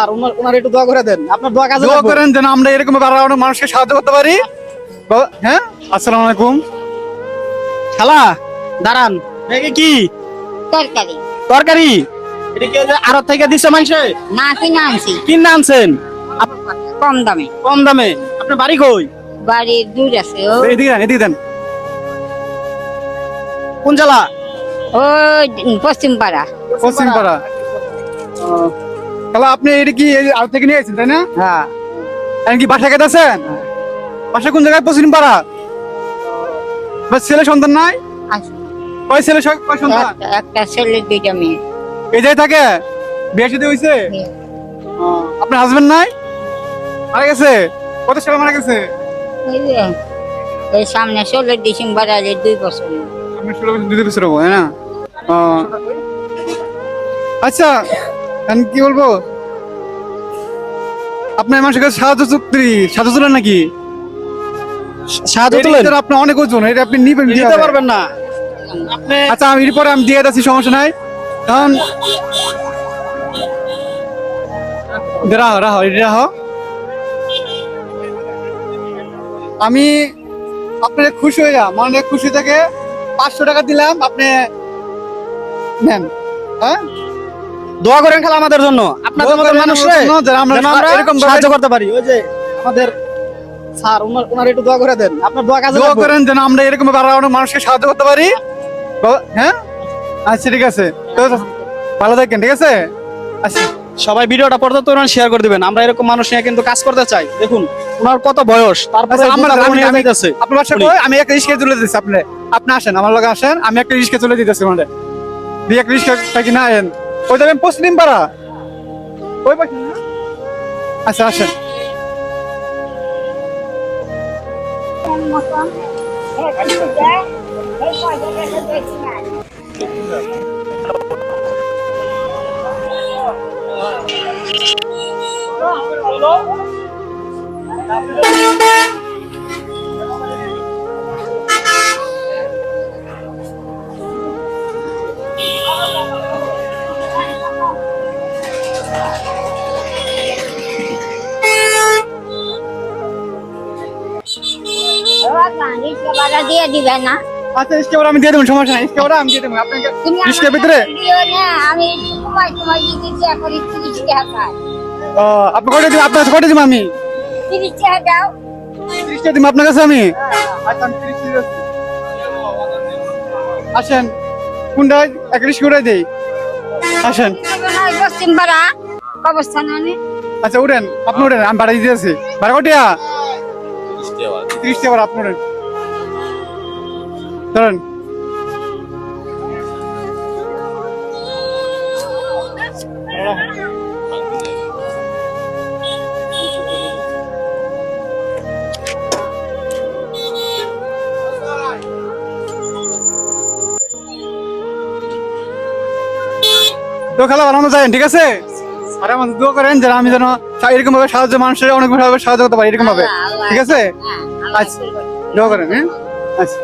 আর ওনার একটু দোয়া করে দেন, আপনার দোয়া কাজে দোয়া লাগবে। করেন যেন আমরা এরকম ভাবে অনেক মানুষকে সাহায্য করতে পারি। হ্যাঁ, আসসালামু আলাইকুম। খালা দাঁড়ান, ব্যাগে কি তরকারি তরকারি? এটা কি আড়ত থেকে দিচ্ছে মানুষে? না কিনে আনছি কিনে আনছেন কম দামে। কম দামে? আপনার বাড়ি কই? বাড়ির দূর আছে ও এদিকে দেন, এদিকে দেন। কোন জেলা? পশ্চিম পাড়া। পশ্চিম পাড়া। তাহলে আপনি এটা কি আর থেকে নিয়ে আসছেন তাই না? হ্যাঁ। এখন কি বাসা খেতে আছেন? বাসা কোন জায়গায়? পশ্চিম পাড়া। বাস ছেলে সন্তান নাই? কয় ছেলে কয় সন্তান? একটা ছেলে দুইটা মেয়ে। এই জায়গায় থাকে? বিয়ে শাদী হয়েছে? আপনার হাজবেন্ড নাই? মারা গেছে? কত সালে মারা গেছে? এই যে, এই সামনে 16 ডিসেম্বর আলে 2 বছর। আপনি 16 বছর 2 বছর হবো, তাই না? আচ্ছা, এখন কি বলবো, আপনার মানুষের কাছে সাহায্য তুলেন নাকি? সাহায্য তুলেন? আপনি অনেক ওজন, এটা আপনি নিবেন, দিতে পারবেন না আপনি? আচ্ছা, আমি এরপরে আমি দিয়ে যাচ্ছি, সমস্যা নাই। কারণ রাহো আমি আপনার খুশি হয়ে মানে খুশি থেকে 500 টাকা দিলাম, আপনি নেন। হ্যাঁ, দোয়া করেন খালা আমাদের জন্য, আপনাদের মতো মানুষরে আমরা এরকম সাহায্য করতে পারি। ওই যে আমাদের স্যার, ওনার একটু দোয়া করে দেন, আপনার দোয়া কাজে দোয়া লাগবে। করেন যেন আমরা এরকম ভাবে অনেক মানুষকে সাহায্য করতে পারি। হ্যাঁ, আচ্ছা ঠিক আছে, তো ভালো থাকেন, ঠিক আছে? আচ্ছা, সবাই ভিডিওটা পর্যন্ত শেয়ার করে দিবেন, আমরা এরকম মানুষ নিয়ে কিন্তু কাজ করতে চাই। দেখুন ওনার কত বয়স, তারপরে আপনার বাসা কই? আমি একটা রিস্কে তুলে দিচ্ছি, আপনি আসেন, আমার লগে আসেন, আমি একটা রিস্কে তুলে দিতেছি। মানে দিয়ে একটা রিস্কা কি না আয়েন, ওই যাবেন পশ্চিম পাড়া, ওই পাশে না? আচ্ছা আসেন। দিয়ে দিবে না? আচ্ছা, রিস্কে আমি দিয়ে দেবো, সমস্যা নাই, রিস্কে আমি দিয়ে দেবো আপনাকে। তুমি রিস্কের ভিতরে আমি তোমায় যদি ইচ্ছা করি 30 টাকা পাই। আপনি কয়টা দিব? আপনার কাছে কয়টা দিব? আমি 30 টাকা দাও। 30 টাকা দিব আপনার কাছে আমি। আচ্ছা, আমি 30 টাকা দিচ্ছি। আসেন, কোনটা এক রিস্ক করে দেই, আসেন। পশ্চিম পাড়া অবস্থান আমি। আচ্ছা উঠেন, আপনি উঠেন, আমি ভাড়া দিতে আছি। ভাড়া কটিয়া? 30 টাকা। আপনি উঠেন, ধরেন। তো খেলা বানানো যায়, ঠিক আছে? আর আমাদের দোয়া করেন যেন আমি যেন এরকম ভাবে সাহায্য, মানুষের অনেক ভাবে সাহায্য করতে পারি এরকম ভাবে, ঠিক আছে? আচ্ছা, দোয়া করেন। হ্যাঁ, আচ্ছা।